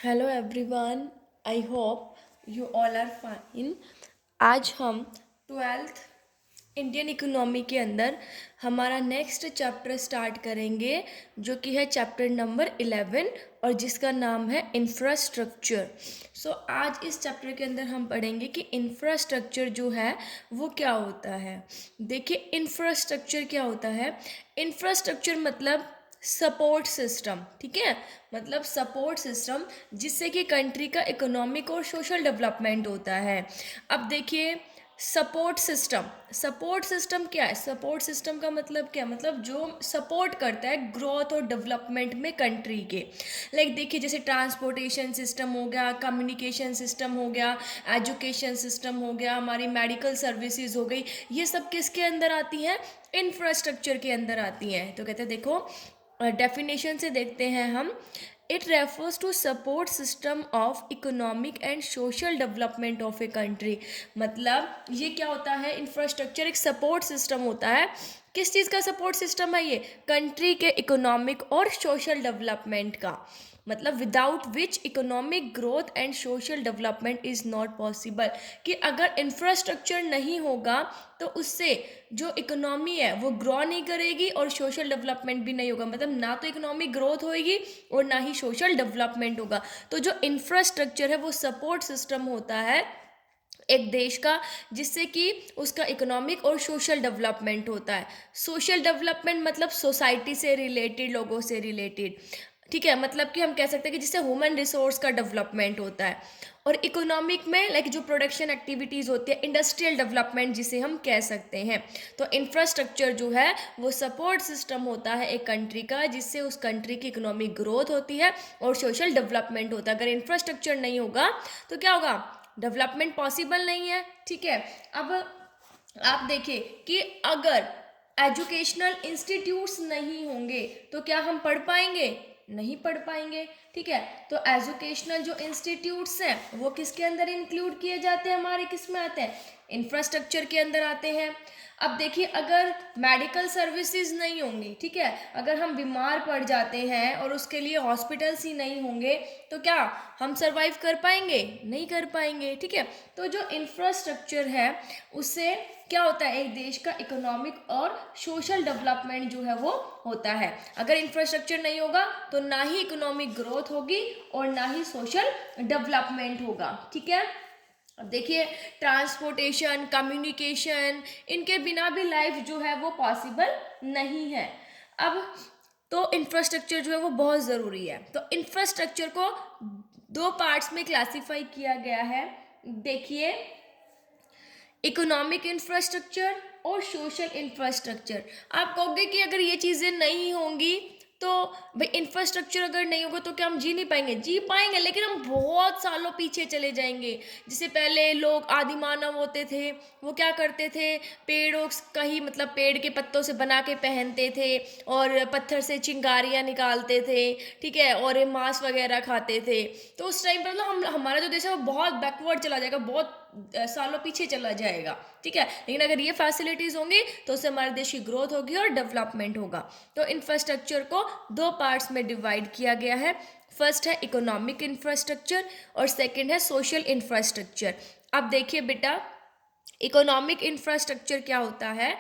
Hello everyone, I hope you all are fine. आज हम twelfth Indian economy के अंदर हमारा नेक्स्ट चैप्टर स्टार्ट करेंगे, जो कि है चैप्टर नंबर 11 और जिसका नाम है इंफ्रास्ट्रक्चर। आज इस चैप्टर के अंदर हम पढ़ेंगे कि इंफ्रास्ट्रक्चर जो है वो क्या होता है। देखिए, इंफ्रास्ट्रक्चर क्या होता है। इंफ्रास्ट्रक्चर मतलब सपोर्ट सिस्टम, ठीक है। मतलब सपोर्ट सिस्टम जिससे कि कंट्री का इकोनॉमिक और सोशल डेवलपमेंट होता है। अब देखिए, सपोर्ट सिस्टम क्या है। सपोर्ट सिस्टम का मतलब क्या, मतलब जो सपोर्ट करता है ग्रोथ और डेवलपमेंट में कंट्री के। लाइक देखिए, जैसे ट्रांसपोर्टेशन सिस्टम हो गया, कम्युनिकेशन सिस्टम हो गया, एजुकेशन सिस्टम हो गया, हमारी मेडिकल सर्विसेज हो गई, ये सब किसके अंदर आती हैं, इंफ्रास्ट्रक्चर के अंदर आती हैं। तो कहते हैं, देखो डेफिनेशन से देखते हैं हम। It refers to support system of economic and social development of a country. मतलब ये क्या होता है, इंफ्रास्ट्रक्चर एक सपोर्ट सिस्टम होता है। किस चीज़ का सपोर्ट सिस्टम है ये, कंट्री के इकोनॉमिक और सोशल डेवलपमेंट का। मतलब without which economic growth and social development is not possible. कि अगर इंफ्रास्ट्रक्चर नहीं होगा तो उससे जो इकोनॉमी है वो ग्रो नहीं करेगी और सोशल डेवलपमेंट भी नहीं होगा। मतलब ना तो इकोनॉमिक ग्रोथ होएगी और ना ही सोशल डेवलपमेंट होगा। तो जो इंफ्रास्ट्रक्चर है वो सपोर्ट सिस्टम होता है एक देश का, जिससे कि उसका इकोनॉमिक और सोशल डेवलपमेंट होता है। सोशल डेवलपमेंट मतलब सोसाइटी से रिलेटेड, लोगों से रिलेटेड, ठीक है। मतलब कि हम कह सकते हैं कि जिससे ह्यूमन रिसोर्स का डेवलपमेंट होता है। और इकोनॉमिक में लाइक जो प्रोडक्शन एक्टिविटीज़ होती है, इंडस्ट्रियल डेवलपमेंट जिसे हम कह सकते हैं। तो इंफ्रास्ट्रक्चर जो है वो सपोर्ट सिस्टम होता है एक कंट्री का, जिससे उस कंट्री की इकोनॉमिक ग्रोथ होती है और सोशल डेवलपमेंट होता है। अगर इंफ्रास्ट्रक्चर नहीं होगा तो क्या होगा, डेवलपमेंट पॉसिबल नहीं है, ठीक है। अब आप देखिए कि अगर एजुकेशनल इंस्टीट्यूट्स नहीं होंगे तो क्या हम पढ़ पाएंगे, नहीं पढ़ पाएंगे, ठीक है। तो एजुकेशनल जो इंस्टीट्यूट्स हैं वो किसके अंदर इंक्लूड किए जाते हैं, हमारे किस में आते हैं, इंफ्रास्ट्रक्चर के अंदर आते हैं। अब देखिए, अगर मेडिकल सर्विसेज नहीं होंगी, ठीक है, अगर हम बीमार पड़ जाते हैं और उसके लिए हॉस्पिटल्स ही नहीं होंगे तो क्या हम सरवाइव कर पाएंगे, नहीं कर पाएंगे, ठीक है। तो जो इंफ्रास्ट्रक्चर है उससे क्या होता है, एक देश का इकोनॉमिक और सोशल डेवलपमेंट जो है वो होता है। अगर इंफ्रास्ट्रक्चर नहीं होगा तो ना ही इकोनॉमिक ग्रोथ होगी और ना ही सोशल डेवलपमेंट होगा, ठीक है। अब देखिए, ट्रांसपोर्टेशन, कम्युनिकेशन, इनके बिना भी लाइफ जो है वो पॉसिबल नहीं है। अब तो इंफ्रास्ट्रक्चर जो है वो बहुत ज़रूरी है। तो इंफ्रास्ट्रक्चर को दो पार्ट्स में क्लासिफाई किया गया है। देखिए, इकोनॉमिक इंफ्रास्ट्रक्चर और सोशल इंफ्रास्ट्रक्चर। आप कहोगे कि अगर ये चीज़ें नहीं होंगी तो भाई, इंफ्रास्ट्रक्चर अगर नहीं होगा तो क्या हम जी नहीं पाएंगे, जी पाएंगे, लेकिन हम बहुत सालों पीछे चले जाएंगे। जैसे पहले लोग आदि मानव होते थे, वो क्या करते थे, पेड़ों का ही मतलब पेड़ के पत्तों से बना के पहनते थे और पत्थर से चिंगारियाँ निकालते थे, ठीक है, और मांस वगैरह खाते थे। तो उस टाइम पर मतलब हमारा जो देश है वो बहुत बैकवर्ड चला जाएगा, बहुत सालों पीछे चला जाएगा, ठीक है। लेकिन अगर ये फैसिलिटीज़ होंगी तो उससे हमारे देश की ग्रोथ होगी और डेवलपमेंट होगा। तो इंफ्रास्ट्रक्चर को दो पार्ट्स में डिवाइड किया गया है। फर्स्ट है इकोनॉमिक इंफ्रास्ट्रक्चर और सेकंड है सोशल इंफ्रास्ट्रक्चर। अब देखिए बेटा, इकोनॉमिक इंफ्रास्ट्रक्चर क्या होता है।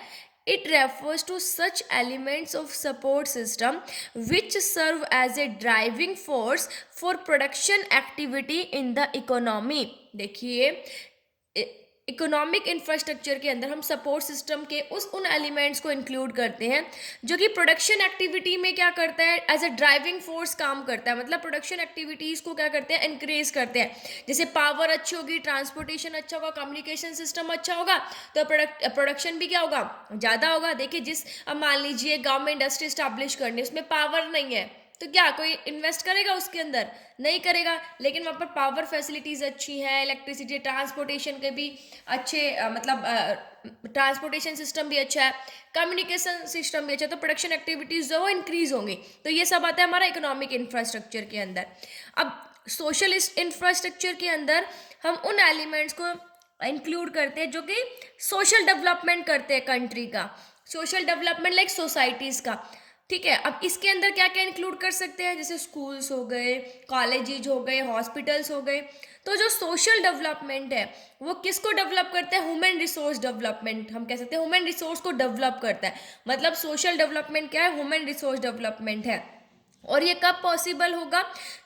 It refers to such elements of support system which serve as a driving force for production activity in the economy। देखिए, इकोनॉमिक इंफ्रास्ट्रक्चर के अंदर हम सपोर्ट सिस्टम के उन एलिमेंट्स को इंक्लूड करते हैं जो कि प्रोडक्शन एक्टिविटी में क्या करता है, एज अ ड्राइविंग फोर्स काम करता है। मतलब प्रोडक्शन एक्टिविटीज़ को क्या करते हैं, इंक्रीज करते हैं। जैसे पावर अच्छी होगी, ट्रांसपोर्टेशन अच्छा होगा, कम्युनिकेशन सिस्टम अच्छा होगा तो प्रोडक्शन भी क्या होगा, ज़्यादा होगा। देखिए, अब मान लीजिए गाँव में इंडस्ट्री स्टैब्लिश करनी है, उसमें पावर नहीं है तो क्या कोई इन्वेस्ट करेगा उसके अंदर, नहीं करेगा। लेकिन वहाँ पर पावर फैसिलिटीज़ अच्छी हैं, इलेक्ट्रिसिटी, ट्रांसपोर्टेशन के भी अच्छे ट्रांसपोर्टेशन सिस्टम भी अच्छा है, कम्युनिकेशन सिस्टम भी अच्छा है, तो प्रोडक्शन एक्टिविटीज़ जो है वो इंक्रीज होंगी। तो ये सब आता है हमारा इकोनॉमिक इंफ्रास्ट्रक्चर के अंदर। अब सोशल इंफ्रास्ट्रक्चर के अंदर हम उन एलिमेंट्स को इंक्लूड करते हैं जो कि सोशल डेवलपमेंट करते हैं कंट्री का। सोशल डेवलपमेंट लाइक सोसाइटीज़ का। ठीक है, अब इसके अंदर क्या क्या इंक्लूड कर सकते हैं, जैसे स्कूल्स हो गए, कॉलेजेज हो गए, हॉस्पिटल्स हो गए। तो जो सोशल डेवलपमेंट है वो किसको डेवलप करता है, ह्यूमन रिसोर्स डेवलपमेंट, हम कह सकते हैं ह्यूमन रिसोर्स को डेवलप करता है। मतलब सोशल डेवलपमेंट क्या है, ह्यूमन रिसोर्स डेवलपमेंट है। और ये कब पॉसिबल होगा,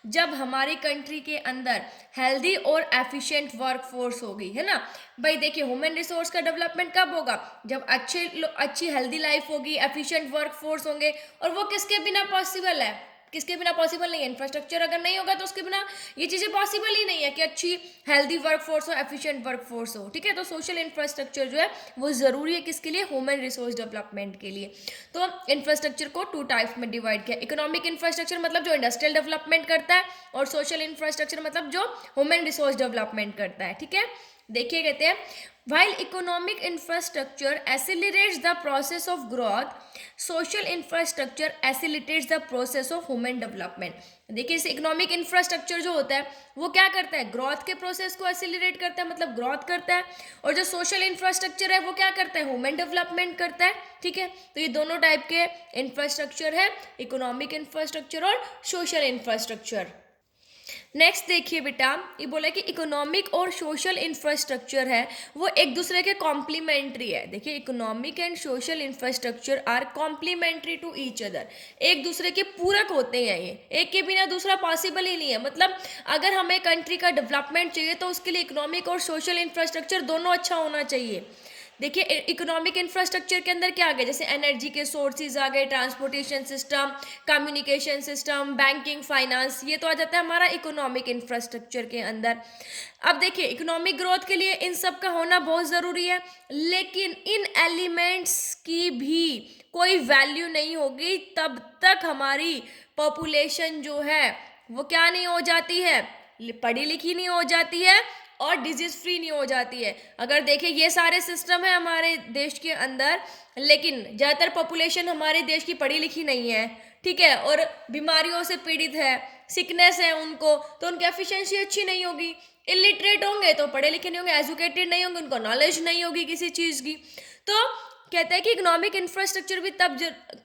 जब हमारी कंट्री के अंदर हेल्दी और एफिशिएंट वर्कफोर्स होगी, है ना। भाई देखिए, ह्यूमन रिसोर्स का डेवलपमेंट कब होगा, जब अच्छी हेल्दी लाइफ होगी, एफिशिएंट वर्कफोर्स होंगे। और वो किसके बिना पॉसिबल है, किसके बिना पॉसिबल नहीं है, इंफ्रास्ट्रक्चर अगर नहीं होगा तो उसके बिना ये चीज़ें पॉसिबल ही नहीं है कि अच्छी हेल्दी वर्कफोर्स हो, एफिशिएंट वर्कफोर्स हो। ठीक है, तो सोशल इंफ्रास्ट्रक्चर जो है वो ज़रूरी है किसके लिए, ह्यूमन रिसोर्स डेवलपमेंट के लिए। तो इंफ्रास्ट्रक्चर को 2 टाइप्स में डिवाइड किया, इकोनॉमिक इंफ्रास्ट्रक्चर मतलब जो इंडस्ट्रियल डेवलपमेंट करता है, और सोशल इंफ्रास्ट्रक्चर मतलब जो ह्यूमन रिसोर्स डेवलपमेंट करता है। ठीक है, देखिए कहते हैं while economic infrastructure accelerates the process of growth, social infrastructure facilitates the process of human development। देखिए, इसे इकोनॉमिक इंफ्रास्ट्रक्चर जो होता है वो क्या करता है, ग्रोथ के प्रोसेस को एसिलिरेट करता है, मतलब ग्रोथ करता है। और जो सोशल इंफ्रास्ट्रक्चर है वो क्या करता है, ह्यूमन डेवलपमेंट करता है। ठीक है, तो ये दोनों टाइप के इंफ्रास्ट्रक्चर है, इकोनॉमिक इंफ्रास्ट्रक्चर और सोशल इंफ्रास्ट्रक्चर। नेक्स्ट देखिए बेटा, ये बोला कि इकोनॉमिक और सोशल इंफ्रास्ट्रक्चर है वो एक दूसरे के कॉम्प्लीमेंट्री है। देखिए, economic and social infrastructure are complementary to each other, एक दूसरे के पूरक होते हैं, ये एक के बिना दूसरा पॉसिबल ही नहीं है। मतलब अगर हमें कंट्री का डेवलपमेंट चाहिए तो उसके लिए इकोनॉमिक और सोशल इंफ्रास्ट्रक्चर दोनों अच्छा होना चाहिए। देखिए, इकोनॉमिक इंफ्रास्ट्रक्चर के अंदर क्या आ गया, जैसे एनर्जी के सोर्सेज आ गए, transportation system, communication system, banking, finance, ये तो आ जाता है हमारा इकोनॉमिक इंफ्रास्ट्रक्चर के अंदर। अब देखिए, इकोनॉमिक ग्रोथ के लिए इन सब का होना बहुत ज़रूरी है, लेकिन इन एलिमेंट्स की भी कोई वैल्यू नहीं होगी तब तक हमारी पॉपुलेशन जो है वो क्या नहीं हो जाती है, पढ़ी लिखी नहीं हो जाती है और डिजीज फ्री नहीं हो जाती है। अगर देखें, ये सारे सिस्टम है हमारे देश के अंदर, लेकिन ज़्यादातर पॉपुलेशन हमारे देश की पढ़ी लिखी नहीं है। ठीक है, और बीमारियों से पीड़ित है, सिकनेस है उनको, तो उनकी एफिशिएंसी अच्छी नहीं होगी। इलिटरेट होंगे तो पढ़े लिखे नहीं होंगे, एजुकेटेड नहीं होंगे, उनको नॉलेज नहीं होगी किसी चीज़ की। तो कहते हैं कि इकोनॉमिक इंफ्रास्ट्रक्चर भी तब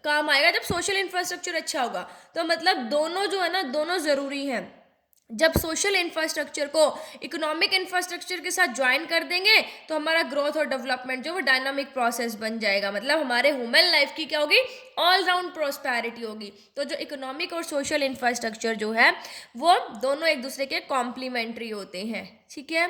काम आएगा जब सोशल इंफ्रास्ट्रक्चर अच्छा होगा। तो मतलब दोनों जो है ना, दोनों ज़रूरी हैं। जब सोशल इंफ्रास्ट्रक्चर को इकोनॉमिक इंफ्रास्ट्रक्चर के साथ ज्वाइन कर देंगे तो हमारा ग्रोथ और डेवलपमेंट जो वो डायनामिक प्रोसेस बन जाएगा। मतलब हमारे ह्यूमन लाइफ की क्या होगी, ऑल राउंड प्रोस्पैरिटी होगी। तो जो इकोनॉमिक और सोशल इंफ्रास्ट्रक्चर जो है वो दोनों एक दूसरे के कॉम्प्लीमेंट्री होते हैं। ठीक है,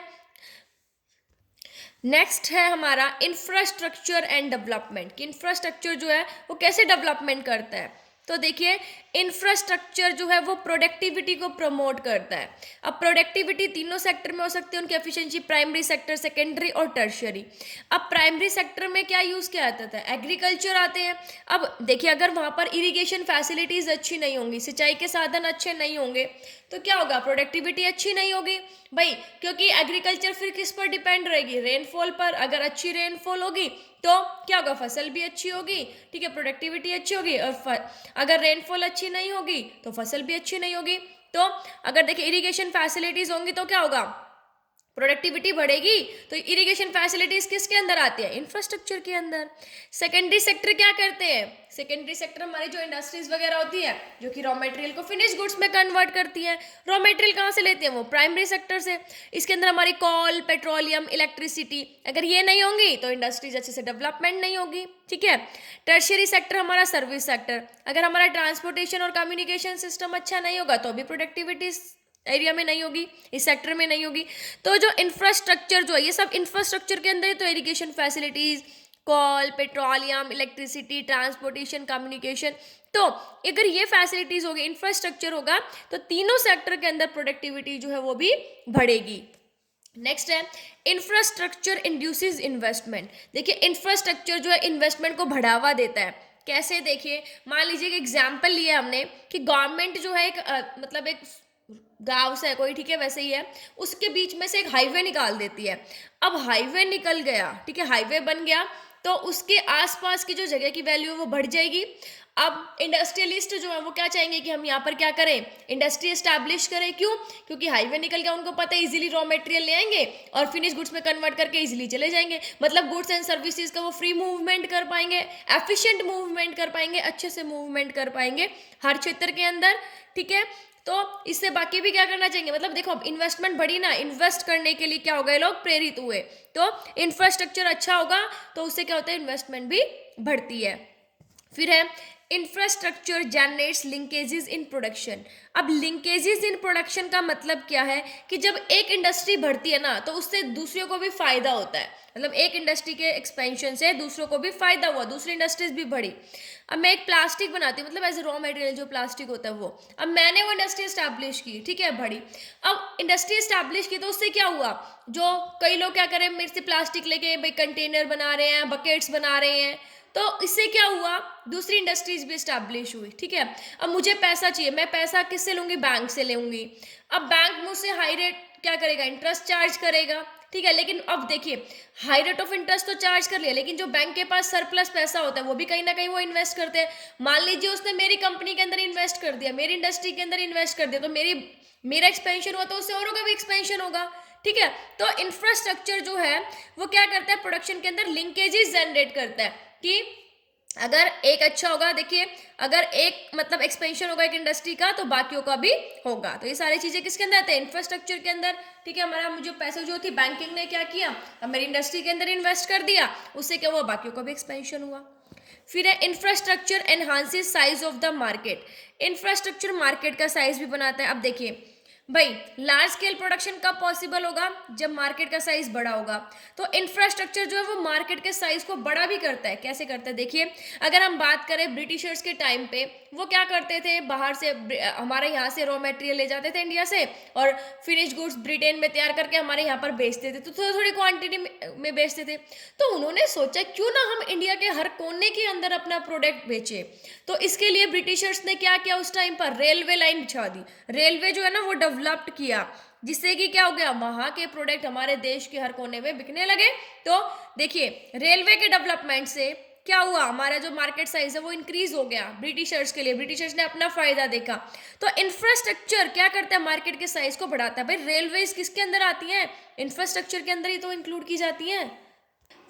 नेक्स्ट है हमारा इंफ्रास्ट्रक्चर एंड डेवलपमेंट, कि इंफ्रास्ट्रक्चर जो है वो कैसे डेवलपमेंट करता है। तो देखिए, इंफ्रास्ट्रक्चर जो है वो प्रोडक्टिविटी को प्रमोट करता है। अब प्रोडक्टिविटी तीनों सेक्टर में हो सकती है, उनकी एफिशिएंसी, प्राइमरी सेक्टर, सेकेंडरी और टर्शियरी। अब प्राइमरी सेक्टर में क्या यूज़ किया जाता था, एग्रीकल्चर आते हैं। अब देखिए, अगर वहाँ पर इरिगेशन फैसिलिटीज़ अच्छी नहीं होंगी, सिंचाई के साधन अच्छे नहीं होंगे, तो क्या होगा, प्रोडक्टिविटी अच्छी नहीं होगी भाई, क्योंकि एग्रीकल्चर फिर किस पर डिपेंड रहेगी, रेनफॉल पर। अगर अच्छी रेनफॉल होगी तो क्या होगा, फसल भी अच्छी होगी। ठीक है, प्रोडक्टिविटी अच्छी होगी। और अगर रेनफॉल अच्छी नहीं होगी तो फसल भी अच्छी नहीं होगी। तो अगर देखिए इरिगेशन फैसिलिटीज होंगी तो क्या होगा, प्रोडक्टिविटी बढ़ेगी। तो इरिगेशन फैसिलिटीज किसके अंदर आती है, इंफ्रास्ट्रक्चर के अंदर। सेकेंडरी सेक्टर क्या करते हैं, सेकेंडरी सेक्टर हमारी जो इंडस्ट्रीज वगैरह होती है जो कि रॉ मटेरियल को फिनिश गुड्स में कन्वर्ट करती है। रॉ मटेरियल कहाँ से लेते हैं, वो प्राइमरी सेक्टर से। इसके अंदर हमारी कॉल, पेट्रोलियम, इलेक्ट्रिसिटी, अगर ये नहीं होंगी तो इंडस्ट्रीज अच्छे से डेवलपमेंट नहीं होगी। ठीक है, टर्शियरी सेक्टर हमारा सर्विस सेक्टर, अगर हमारा ट्रांसपोर्टेशन और कम्युनिकेशन सिस्टम अच्छा नहीं होगा तो भी प्रोडक्टिविटी एरिया में नहीं होगी, इस सेक्टर में नहीं होगी। तो जो इंफ्रास्ट्रक्चर जो है, ये सब इंफ्रास्ट्रक्चर के अंदर है। तो irrigation facilities, call, petroleum, electricity, transportation, communication, तो अगर ये फैसिलिटीज होगी, इंफ्रास्ट्रक्चर होगा, तो तीनों सेक्टर के अंदर प्रोडक्टिविटी जो है वो भी बढ़ेगी। नेक्स्ट है इंफ्रास्ट्रक्चर इंड्यूसेस इन्वेस्टमेंट। देखिए, इंफ्रास्ट्रक्चर जो है इन्वेस्टमेंट को बढ़ावा देता है। कैसे, देखिए, मान लीजिए कि एग्जाम्पल लिया हमने कि गवर्नमेंट जो है मतलब एक गांव से है कोई, ठीक है, वैसे ही है, उसके बीच में से एक हाईवे निकाल देती है। अब हाईवे निकल गया, ठीक है, हाईवे बन गया, तो उसके आसपास की जो जगह की वैल्यू है वो बढ़ जाएगी। अब इंडस्ट्रियलिस्ट जो है वो क्या चाहेंगे कि हम यहाँ पर क्या करें, इंडस्ट्री एस्टैब्लिश करें। क्यों? क्योंकि हाईवे निकल गया, उनको पता है इजीली रॉ मटेरियल ले आएंगे और फिनिश गुड्स में कन्वर्ट करके इजीली चले जाएंगे। मतलब गुड्स एंड सर्विसेज का वो फ्री मूवमेंट कर पाएंगे, एफिशिएंट मूवमेंट कर पाएंगे, अच्छे से मूवमेंट कर पाएंगे हर क्षेत्र के अंदर। ठीक है, तो इससे बाकी भी क्या करना चाहिए, मतलब देखो अब इन्वेस्टमेंट बढ़ी ना, इन्वेस्ट करने के लिए क्या हो गए, लोग प्रेरित हुए। तो इंफ्रास्ट्रक्चर अच्छा होगा तो उससे क्या होता है, इन्वेस्टमेंट भी बढ़ती है। फिर है infrastructure generates linkages in production. अब लिंकेजेस इन प्रोडक्शन का मतलब क्या है कि जब एक इंडस्ट्री बढ़ती है ना तो उससे दूसरों को भी फायदा होता है। मतलब एक इंडस्ट्री के एक्सपेंशन से दूसरों को भी फायदा हुआ, दूसरी इंडस्ट्रीज भी बढ़ी। अब मैं एक प्लास्टिक बनाती हूँ, मतलब एज ए रॉ मटेरियल जो प्लास्टिक होता है वो, अब मैंने वो इंडस्ट्री स्टैब्लिश की, ठीक है, बढ़ी। अब इंडस्ट्री स्टैब्लिश की तो उससे क्या हुआ, जो कई लोग क्या करें, मेरे से प्लास्टिक लेके भाई कंटेनर बना रहे हैं, बकेट्स बना रहे हैं, तो इससे क्या हुआ, दूसरी इंडस्ट्रीज भी स्टैब्लिश हुई। ठीक है, अब मुझे पैसा चाहिए, मैं पैसा किससे लूंगी, बैंक से लूंगी। अब बैंक मुझसे हाई रेट क्या करेगा, इंटरेस्ट चार्ज करेगा। ठीक है, लेकिन अब देखिए हाई रेट ऑफ इंटरेस्ट तो चार्ज कर लिया, लेकिन जो बैंक के पास सरप्लस पैसा होता है वो भी कहीं ना कहीं वो इन्वेस्ट करते हैं। मान लीजिए उसने मेरी कंपनी के अंदर इन्वेस्ट कर दिया, मेरी इंडस्ट्री के अंदर इन्वेस्ट कर दिया, तो मेरा एक्सपेंशन हुआ तो उससे औरों का भी एक्सपेंशन होगा। ठीक है, तो इंफ्रास्ट्रक्चर जो है वो क्या करता है, प्रोडक्शन के अंदर लिंकेजेस जनरेट करता है कि अगर एक अच्छा होगा, देखिए अगर एक मतलब एक्सपेंशन होगा एक इंडस्ट्री का तो बाकियों का भी होगा। तो ये सारी चीजें किसके अंदर आते हैं, इंफ्रास्ट्रक्चर के अंदर। ठीक है, हमारा मुझे पैसे जो थी बैंकिंग ने क्या किया, अब मेरी इंडस्ट्री के अंदर इन्वेस्ट कर दिया, उससे क्या हुआ, बाकियों का भी एक्सपेंशन हुआ। फिर है infrastructure enhances size of the market. Infrastructure market का साइज भी बनाता है। अब देखिए भाई लार्ज स्केल प्रोडक्शन कब पॉसिबल होगा, जब मार्केट का साइज बड़ा होगा। तो इंफ्रास्ट्रक्चर जो है वो मार्केट के साइज को बड़ा भी करता है। कैसे करता है, देखिए अगर हम बात करें ब्रिटिशर्स के टाइम पे, वो क्या करते थे, बाहर से हमारे यहाँ से रॉ मटेरियल ले जाते थे इंडिया से, और फिनिश गुड्स ब्रिटेन में तैयार करके हमारे यहाँ पर बेचते थे, तो थोड़ी थोड़ी क्वांटिटी में बेचते थे। तो उन्होंने सोचा क्यों ना हम इंडिया के हर कोने के अंदर अपना प्रोडक्ट बेचे। तो इसके लिए ब्रिटिशर्स ने क्या किया, उस टाइम पर रेलवे लाइन बिछा दी, रेलवे जो है ना वो डेवलप्ड किया, जिससे कि क्या हो गया, वहां के प्रोडक्ट हमारे देश के हर कोने में बिकने लगे। तो देखिए रेलवे के डेवलपमेंट से क्या हुआ, हमारा जो मार्केट साइज है वो इंक्रीज हो गया ब्रिटिशर्स के लिए, ब्रिटिशर्स ने अपना फायदा देखा। तो इंफ्रास्ट्रक्चर क्या करता है, मार्केट के साइज को बढ़ाता है। भाई रेलवे किसके अंदर आती है, इंफ्रास्ट्रक्चर के अंदर ही तो इंक्लूड की जाती है।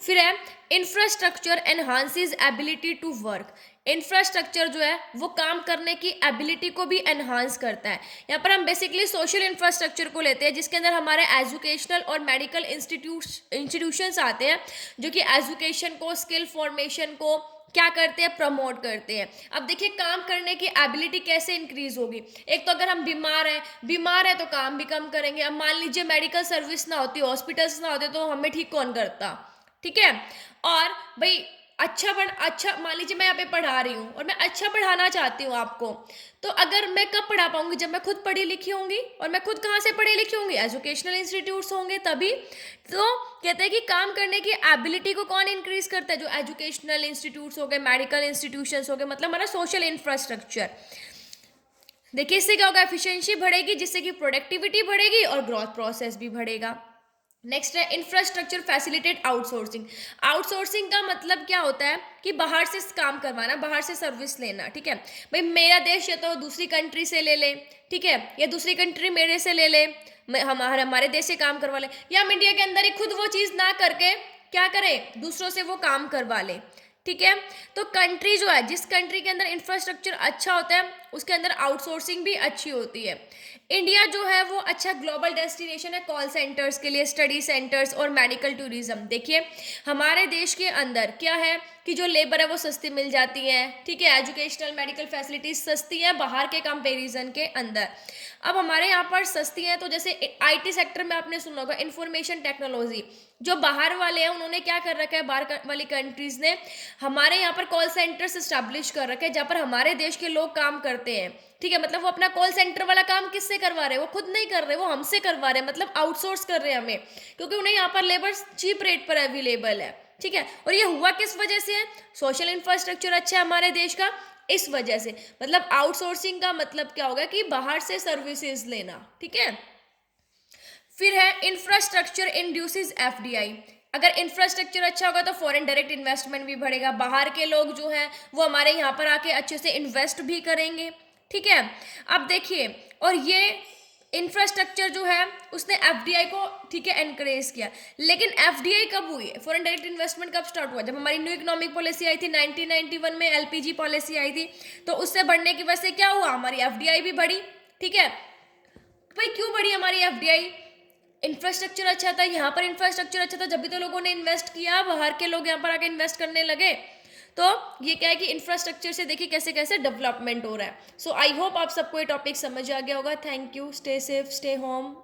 फिर है infrastructure enhances ability to work. Infrastructure जो है वो काम करने की एबिलिटी को भी एनहांस करता है। यहाँ पर हम बेसिकली सोशल इंफ्रास्ट्रक्चर को लेते हैं, जिसके अंदर हमारे एजुकेशनल और मेडिकल इंस्टीट्यूशंस आते हैं, जो कि एजुकेशन को, स्किल फॉर्मेशन को क्या करते हैं, प्रमोट करते हैं। अब देखिए काम करने की एबिलिटी कैसे इंक्रीज होगी, एक तो अगर हम बीमार है तो काम भी कम करेंगे। अब मान लीजिए मेडिकल सर्विस ना होती, हॉस्पिटल्स ना होते, तो हमें ठीक कौन करता। ठीक है, और भाई अच्छा मान लीजिए मैं यहाँ पे पढ़ा रही हूँ और मैं अच्छा पढ़ाना चाहती हूँ आपको, तो अगर मैं कब पढ़ा पाऊंगी, जब मैं खुद पढ़ी लिखी होंगी। और मैं खुद कहाँ से पढ़ी लिखी होंगी, एजुकेशनल इंस्टीट्यूट्स होंगे तभी। तो कहते हैं कि काम करने की एबिलिटी को कौन इंक्रीज करता है, जो एजुकेशनल इंस्टीट्यूट्स हो गए, मेडिकल इंस्टीट्यूशंस हो गए, मतलब हमारा सोशल इंफ्रास्ट्रक्चर। देखिए इससे क्या होगा, एफिशिएंसी बढ़ेगी, जिससे कि प्रोडक्टिविटी बढ़ेगी और ग्रोथ प्रोसेस भी बढ़ेगा। नेक्स्ट है इंफ्रास्ट्रक्चर फैसिलिटेट आउटसोर्सिंग। आउटसोर्सिंग का मतलब क्या होता है कि बाहर से काम करवाना, बाहर से सर्विस लेना। ठीक है, भाई मेरा देश या तो दूसरी कंट्री से ले ले, ठीक है, या दूसरी कंट्री मेरे से ले ले, हमारे देश से काम करवा ले, या हम इंडिया के अंदर ही खुद वो चीज़ ना करके क्या करें, दूसरों से वो काम करवा ले। ठीक है, तो कंट्री जो है, जिस कंट्री के अंदर इंफ्रास्ट्रक्चर अच्छा होता है उसके अंदर आउटसोर्सिंग भी अच्छी होती है। इंडिया जो है वो अच्छा ग्लोबल डेस्टिनेशन है कॉल सेंटर्स के लिए, स्टडी सेंटर्स और मेडिकल टूरिज्म। देखिए हमारे देश के अंदर क्या है कि जो लेबर है वो सस्ती मिल जाती है। ठीक है, एजुकेशनल मेडिकल फैसिलिटीज सस्ती है बाहर के कंपैरिजन के अंदर। अब हमारे यहाँ पर सस्ती है, तो जैसे आईटी सेक्टर में आपने सुना होगा इंफॉर्मेशन टेक्नोलॉजी, जो बाहर वाले हैं उन्होंने क्या कर रखा है, बाहर वाली कंट्रीज ने हमारे यहाँ पर कॉल सेंटर्स एस्टैब्लिश कर रखे हैं, जहाँ पर हमारे देश के लोग काम करते हैं। ठीक है, मतलब वो अपना कॉल सेंटर वाला काम किससे करवा रहे हैं, वो खुद नहीं कर रहे, वो हमसे करवा रहे हैं, मतलब आउटसोर्स कर रहे हैं हमें, क्योंकि उन्हें यहाँ पर लेबर चीप रेट पर अवेलेबल है। ठीक है, और ये हुआ किस वजह से है, सोशल इंफ्रास्ट्रक्चर अच्छा है हमारे देश का, इस वजह से। मतलब आउटसोर्सिंग का मतलब क्या होगा कि बाहर से सर्विसेज लेना। ठीक है, फिर है इंफ्रास्ट्रक्चर इंड्यूसेस एफडीआई। अगर इंफ्रास्ट्रक्चर अच्छा होगा तो फॉरेन डायरेक्ट इन्वेस्टमेंट भी बढ़ेगा, बाहर के लोग जो हैं वो हमारे यहाँ पर आके अच्छे से इन्वेस्ट भी करेंगे, ठीक है। अब देखिए, और ये इंफ्रास्ट्रक्चर जो है उसने एफडीआई को, ठीक है, एनकरेज किया। लेकिन एफडीआई कब हुई है, फॉरेन डायरेक्ट इन्वेस्टमेंट कब स्टार्ट हुआ, जब हमारी न्यू इकोनॉमिक पॉलिसी आई थी 1991 में, एलपीजी पॉलिसी आई थी, तो उससे बढ़ने की वजह से क्या हुआ, हमारी एफडीआई भी बढ़ी, ठीक है। भाई क्यों बढ़ी हमारी एफडीआई, इंफ्रास्ट्रक्चर अच्छा था, यहाँ पर इंफ्रास्ट्रक्चर अच्छा था, जब भी तो लोगों ने इन्वेस्ट किया, बाहर के लोग यहाँ पर आके इन्वेस्ट करने लगे। तो ये क्या है कि इंफ्रास्ट्रक्चर से देखिए कैसे कैसे डेवलपमेंट हो रहा है। सो आई होप आप सबको ये टॉपिक समझ आ गया होगा। Thank you, stay safe, stay home.